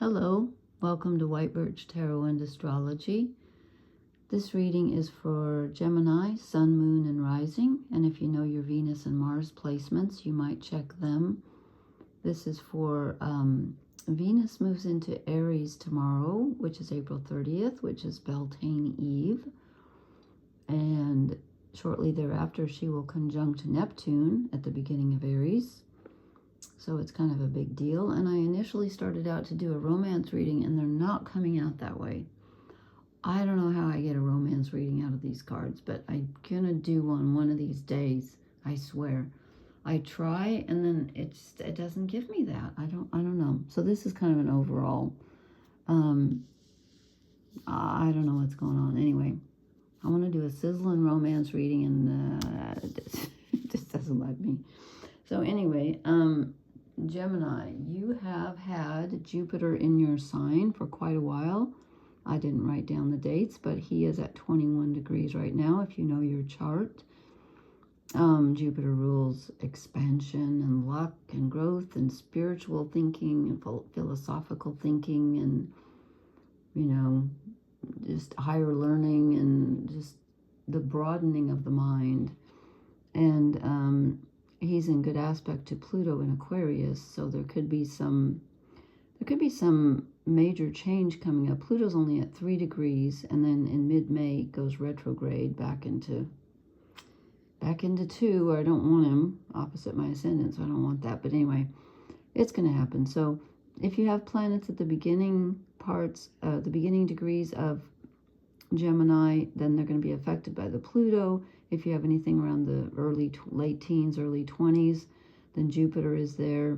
Hello, welcome to White Birch Tarot and Astrology. This reading is for Gemini, Sun, Moon, and Rising. And if you know your Venus and Mars placements, you might check them. This is for Venus moves into Aries tomorrow, which is April 30th, which is Beltane Eve. And shortly thereafter, she will conjunct Neptune at the beginning of Aries. So it's kind of a big deal. And I initially started out to do a romance reading, and they're not coming out that way. I don't know how I get a romance reading out of these cards, but I'm gonna do one of these days. I swear. I try, and then it doesn't give me that. I don't know. So this is kind of an overall. I don't know what's going on. Anyway, I want to do a sizzling romance reading, and it just doesn't let me. So anyway, Gemini, you have had Jupiter in your sign for quite a while. I didn't write down the dates, but he is at 21 degrees right now, if you know your chart. Jupiter rules expansion and luck and growth and spiritual thinking and philosophical thinking and, you know, just higher learning and just the broadening of the mind. And he's in good aspect to Pluto in Aquarius, so there could be some major change coming up. Pluto's only at 3 degrees, and then in mid-May goes retrograde back into 2, where I don't want him, opposite my ascendant, so I don't want that. But anyway, it's going to happen. So if you have planets at the beginning the beginning degrees of Gemini, then they're going to be affected by the Pluto. If you have anything around the late teens, early 20s, then Jupiter is there.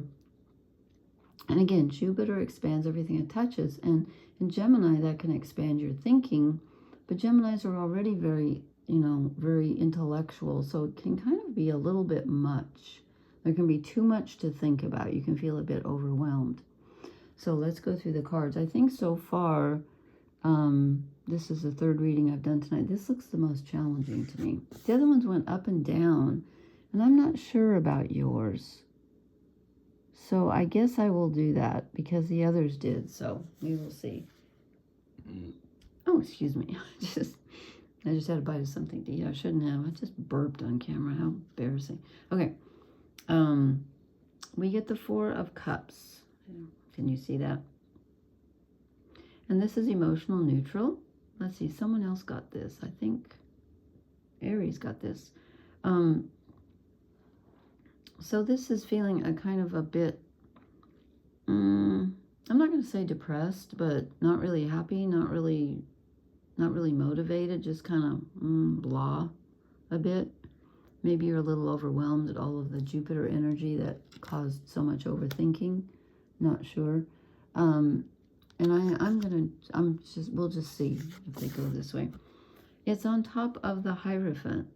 And again, Jupiter expands everything it touches. And in Gemini, that can expand your thinking. But Geminis are already very, very intellectual. So it can kind of be a little bit much. There can be too much to think about. You can feel a bit overwhelmed. So let's go through the cards. I think so far, this is the third reading I've done tonight. This looks the most challenging to me. The other ones went up and down, and I'm not sure about yours. So I guess I will do that because the others did. So we will see. Oh, excuse me. I just had a bite of something to eat. I shouldn't have. I just burped on camera. How embarrassing. Okay. We get the 4 of Cups. Can you see that? And this is emotional neutral. Let's see, someone else got this. I think Aries got this. So this is feeling a kind of a bit, I'm not going to say depressed, but not really happy, not really motivated, just kind of blah a bit. Maybe you're a little overwhelmed at all of the Jupiter energy that caused so much overthinking. Not sure. And we'll just see if they go this way. It's on top of the Hierophant.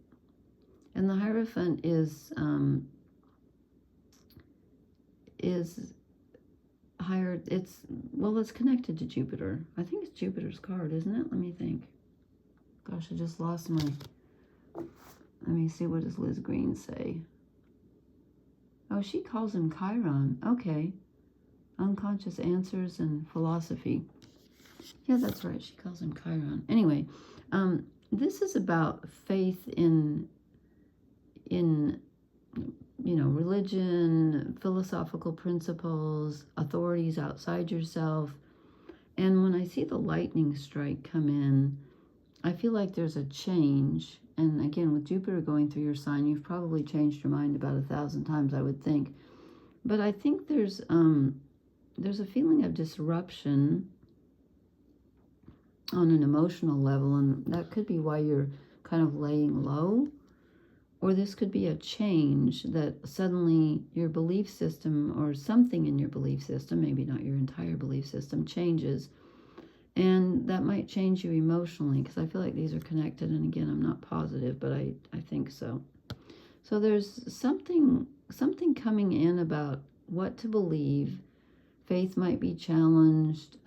And the Hierophant is higher. It's connected to Jupiter. I think it's Jupiter's card, isn't it? Let me think. Gosh, I just lost my, let me see, what does Liz Green say? Oh, she calls him Chiron. Okay. Unconscious answers and philosophy. Yeah, that's right. She calls him Chiron. Anyway, this is about faith in religion, philosophical principles, authorities outside yourself. And when I see the lightning strike come in, I feel like there's a change. And again, with Jupiter going through your sign, you've probably changed your mind about 1,000 times, I would think. But I think there's a feeling of disruption on an emotional level, and that could be why you're kind of laying low. Or this could be a change that suddenly your belief system or something in your belief system, maybe not your entire belief system, changes. And that might change you emotionally, because I feel like these are connected. And again, I'm not positive, but I think so. So there's something coming in about what to believe. Faith might be challenged.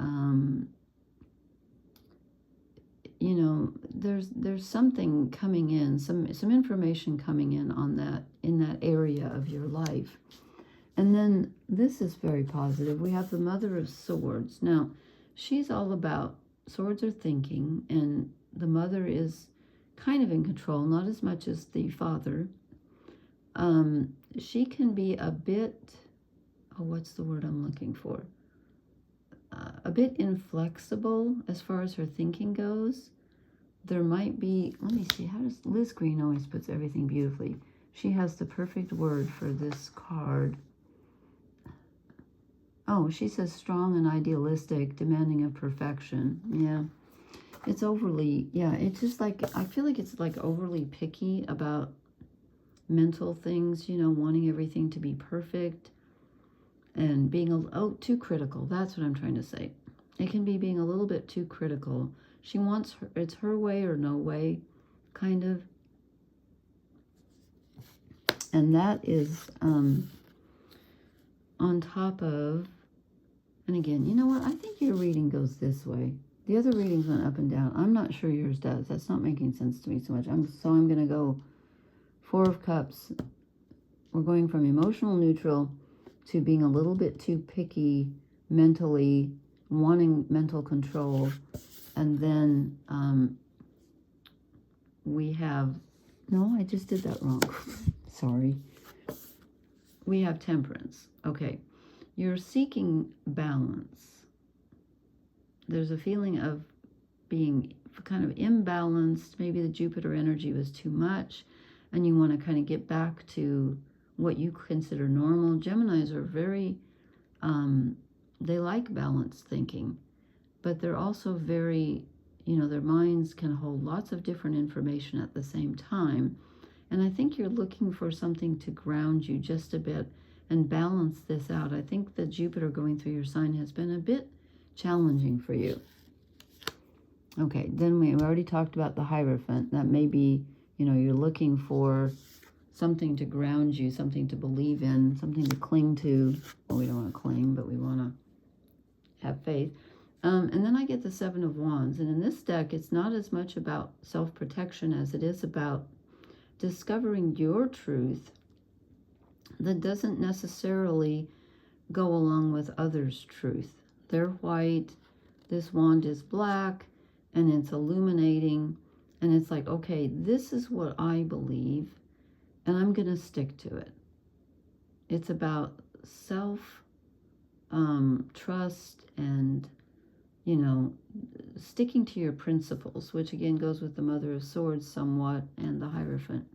There's something coming in, some information coming in on that, in that area of your life. And then this is very positive. We have the Mother of Swords. Now, she's all about swords are thinking, and the mother is kind of in control, not as much as the father. She can be a bit, oh, what's the word I'm looking for? A bit inflexible as far as her thinking goes. There might be, let me see, how does Liz Green always puts everything beautifully? She has the perfect word for this card. Oh, she says strong and idealistic, demanding of perfection. Yeah, it's overly, yeah, it's just like, I feel like it's like overly picky about mental things, you know, wanting everything to be perfect and being, too critical. That's what I'm trying to say. It can be being a little bit too critical. She wants her, it's her way or no way, kind of. And that is on top of, and again, you know what? I think your reading goes this way. The other readings went up and down. I'm not sure yours does. That's not making sense to me so much. I'm going to go 4 of Cups. We're going from emotional neutral to being a little bit too picky mentally, wanting mental control. And then we have, no, I just did that wrong. Sorry. We have Temperance. Okay. You're seeking balance. There's a feeling of being kind of imbalanced. Maybe the Jupiter energy was too much, and you want to kind of get back to what you consider normal. Geminis are very, they like balanced thinking, but they're also very, you know, their minds can hold lots of different information at the same time. And I think you're looking for something to ground you just a bit and balance this out. I think the Jupiter going through your sign has been a bit challenging for you. Okay, then we already talked about the Hierophant. That may be, you know, you're looking for something to ground you, something to believe in, something to cling to. Well, we don't want to cling, but we want to have faith. And then I get the 7 of Wands. And in this deck, it's not as much about self-protection as it is about discovering your truth that doesn't necessarily go along with others' truth. They're white, this wand is black, and it's illuminating, and it's like, okay, this is what I believe, and I'm going to stick to it. It's about self-trust and, you know, sticking to your principles, which again goes with the Mother of Swords somewhat and the Hierophant.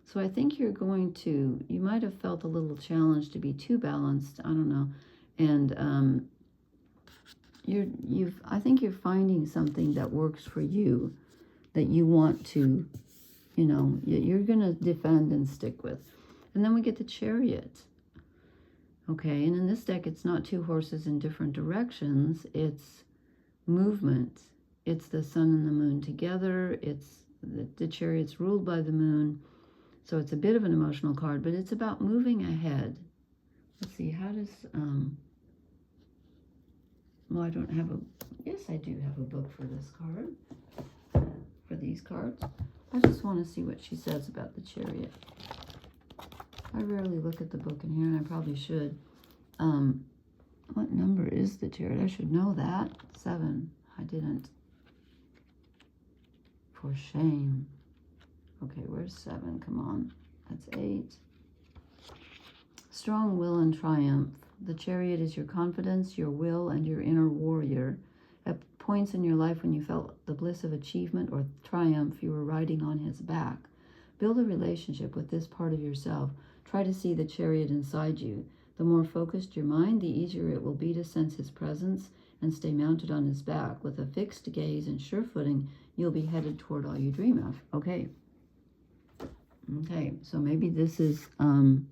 So I think you're going to, you might have felt a little challenged to be too balanced. I don't know. And I think you're finding something that works for you, that you want to, you know, you're going to defend and stick with. And then we get the Chariot. Okay, and in this deck, it's not 2 horses in different directions. It's movement. It's the sun and the moon together. It's the Chariot's ruled by the moon. So it's a bit of an emotional card, but it's about moving ahead. Let's see, how does, well, I don't have yes, I do have a book for this card, for these cards. I just want to see what she says about the Chariot. I rarely look at the book in here, and I probably should. What number is the Chariot? I should know that. 7. I didn't. For shame. Okay, where's 7? Come on. That's 8. Strong will and triumph. The Chariot is your confidence, your will, and your inner warrior. At points in your life when you felt the bliss of achievement or triumph, you were riding on his back. Build a relationship with this part of yourself. Try to see the Chariot inside you. The more focused your mind, the easier it will be to sense his presence and stay mounted on his back. With a fixed gaze and sure footing, you'll be headed toward all you dream of. Okay. Okay, so maybe this is, you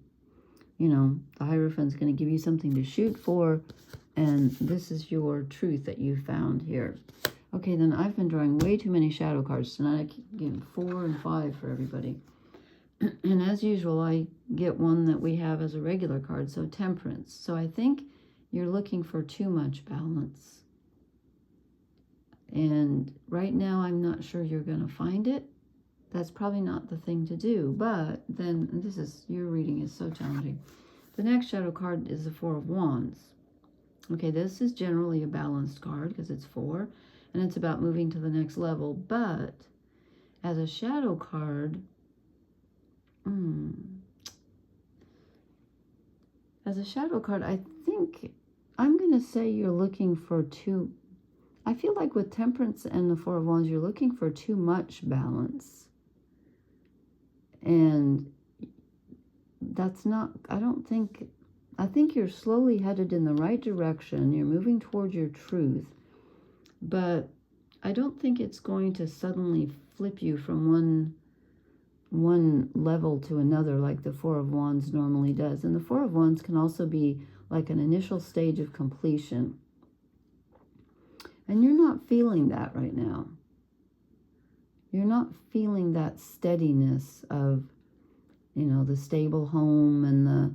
know, the Hierophant's going to give you something to shoot for, and this is your truth that you found here. Okay, then I've been drawing way too many shadow cards tonight. I keep getting 4 and 5 for everybody. And as usual, I get one that we have as a regular card, so Temperance. So I think you're looking for too much balance. And right now, I'm not sure you're going to find it. That's probably not the thing to do. But then, and this is, your reading is so challenging. The next shadow card is the Four of Wands. Okay, this is generally a balanced card because it's 4, and it's about moving to the next level. But as a shadow card, as a shadow card, I think I'm going to say you're looking for too. I feel like with Temperance and the Four of Wands, you're looking for too much balance. And that's not, I think you're slowly headed in the right direction. You're moving toward your truth. But I don't think it's going to suddenly flip you from one level to another like the Four of Wands normally does. And the Four of Wands can also be like an initial stage of completion. And you're not feeling that right now. You're not feeling that steadiness of, you know, the stable home and the,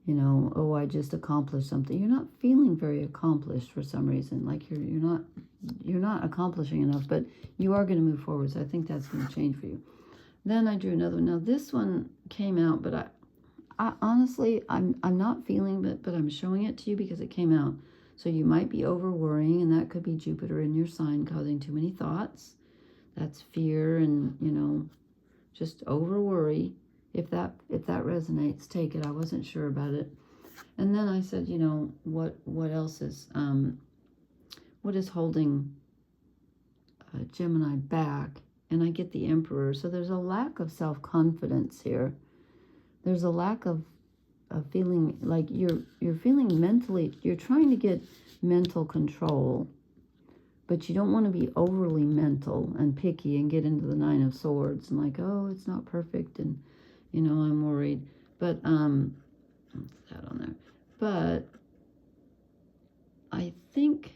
you know, oh, I just accomplished something. You're not feeling very accomplished for some reason. Like you're not accomplishing enough, but you are going to move forward. So I think that's going to change for you. Then I drew another one. Now this one came out, but I honestly, I'm not feeling it, but I'm showing it to you because it came out. So you might be over worrying, and that could be Jupiter in your sign causing too many thoughts. That's fear and, you know, just over worry. If that resonates, take it. I wasn't sure about it. And then I said, you know, what else is what is holding Gemini back? And I get the Emperor. So there's a lack of self-confidence here. There's a lack of feeling like you're feeling mentally, you're trying to get mental control, but you don't want to be overly mental and picky and get into the Nine of Swords and like, oh, it's not perfect and, you know, I'm worried. But what's that on there? But I think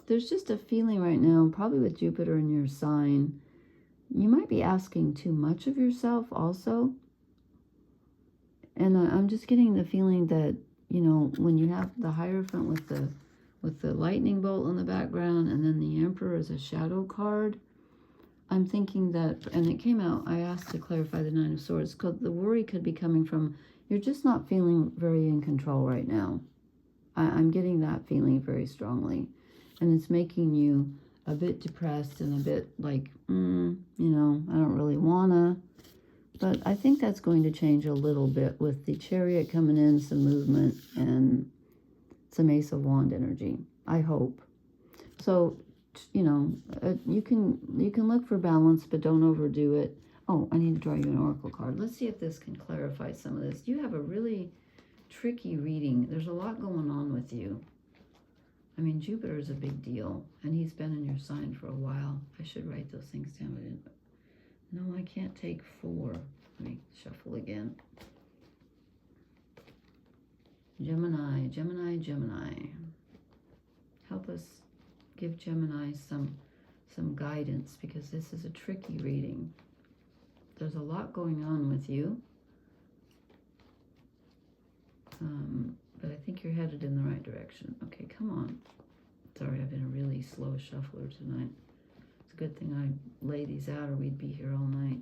there's just a feeling right now, probably with Jupiter in your sign, you might be asking too much of yourself also. And I'm just getting the feeling that, you know, when you have the Hierophant with the lightning bolt in the background and then the Emperor as a shadow card, I'm thinking that, and it came out, I asked to clarify the Nine of Swords, because the worry could be coming from, you're just not feeling very in control right now. I'm getting that feeling very strongly. And it's making you a bit depressed and a bit like, you know, I don't really wanna. But I think that's going to change a little bit with the Chariot coming in, some movement, and some Ace of Wand energy, I hope. So, you know, you can look for balance, but don't overdo it. Oh, I need to draw you an oracle card. Let's see if this can clarify some of this. You have a really tricky reading. There's a lot going on with you. I mean, Jupiter is a big deal, and he's been in your sign for a while. I should write those things down, but I didn't. No, I can't take 4. Let me shuffle again. Gemini, Gemini, Gemini. Help us give Gemini some guidance, because this is a tricky reading. There's a lot going on with you. But I think you're headed in the right direction. Okay, come on. Sorry, I've been a really slow shuffler tonight. It's a good thing I lay these out or we'd be here all night.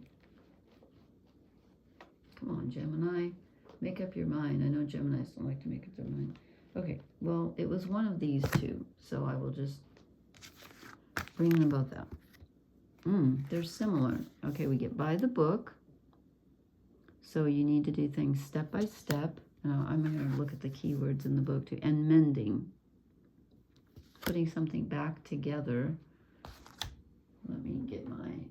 Come on, Gemini. Make up your mind. I know Geminis don't like to make up their mind. Okay, well, it was one of these two, so I will just bring them both out. They're similar. Okay, we get by the book. So you need to do things step by step. Now, I'm going to look at the keywords in the book too. And mending. Putting something back together. Let me get my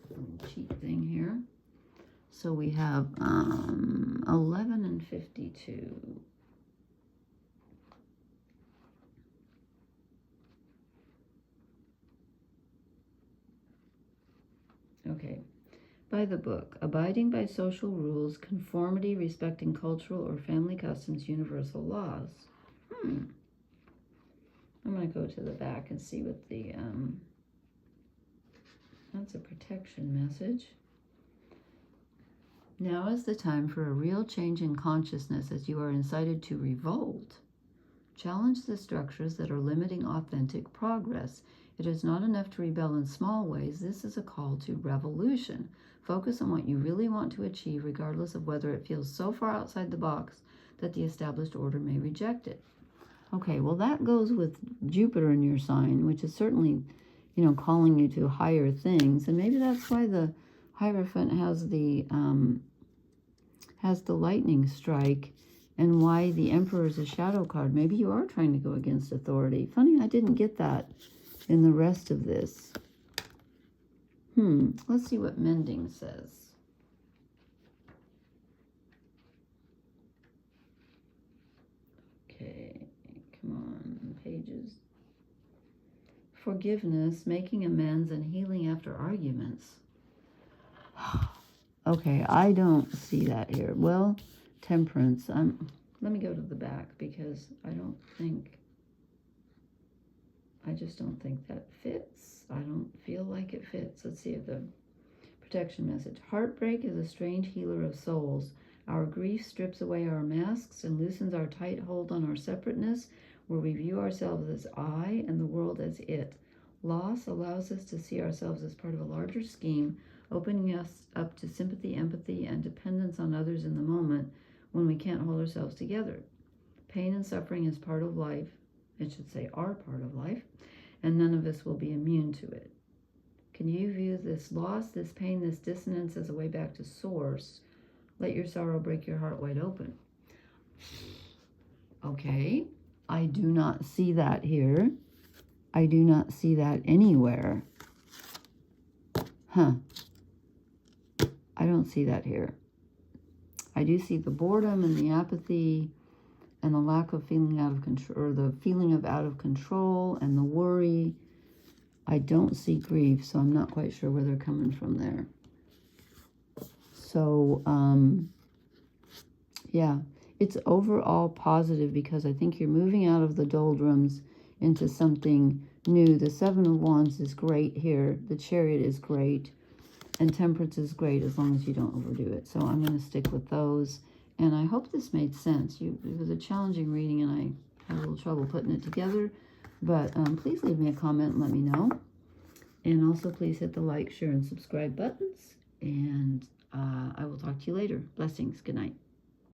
little cheat thing here. So we have 11 and 52. Okay. By the book, abiding by social rules, conformity, respecting cultural or family customs, universal laws. I'm going to go to the back and see what the, that's a protection message. Now is the time for a real change in consciousness, as you are incited to revolt. Challenge the structures that are limiting authentic progress. It is not enough to rebel in small ways. This is a call to revolution. Focus on what you really want to achieve, regardless of whether it feels so far outside the box that the established order may reject it. Okay, well, that goes with Jupiter in your sign, which is certainly, calling you to higher things. And maybe that's why the Hierophant has the lightning strike, and why the Emperor is a shadow card. Maybe you are trying to go against authority. Funny, I didn't get that in the rest of this. Let's see what mending says. Okay, come on, pages. Forgiveness, making amends, and healing after arguments. Okay, I don't see that here. Well, temperance. Let me go to the back, because I just don't think that fits. I don't feel like it fits. Let's see if the protection message. Heartbreak is a strange healer of souls. Our grief strips away our masks and loosens our tight hold on our separateness, where we view ourselves as I and the world as it. Loss allows us to see ourselves as part of a larger scheme, opening us up to sympathy, empathy, and dependence on others in the moment when we can't hold ourselves together. Pain and suffering is part of life. It should say are part of life, and none of us will be immune to it. Can you view this loss, this pain, this dissonance as a way back to source? Let your sorrow break your heart wide open. Okay, I do not see that here. I do not see that anywhere. I don't see that here. I do see the boredom and the apathy and the lack of feeling out of control, or the feeling of out of control and the worry. I don't see grief, so I'm not quite sure where they're coming from there. So, yeah, it's overall positive, because I think you're moving out of the doldrums into something new. The Seven of Wands is great here. The Chariot is great. And Temperance is great, as long as you don't overdo it. So I'm going to stick with those. And I hope this made sense. It was a challenging reading, and I had a little trouble putting it together. But please leave me a comment and let me know. And also please hit the like, share, and subscribe buttons. And I will talk to you later. Blessings. Good night.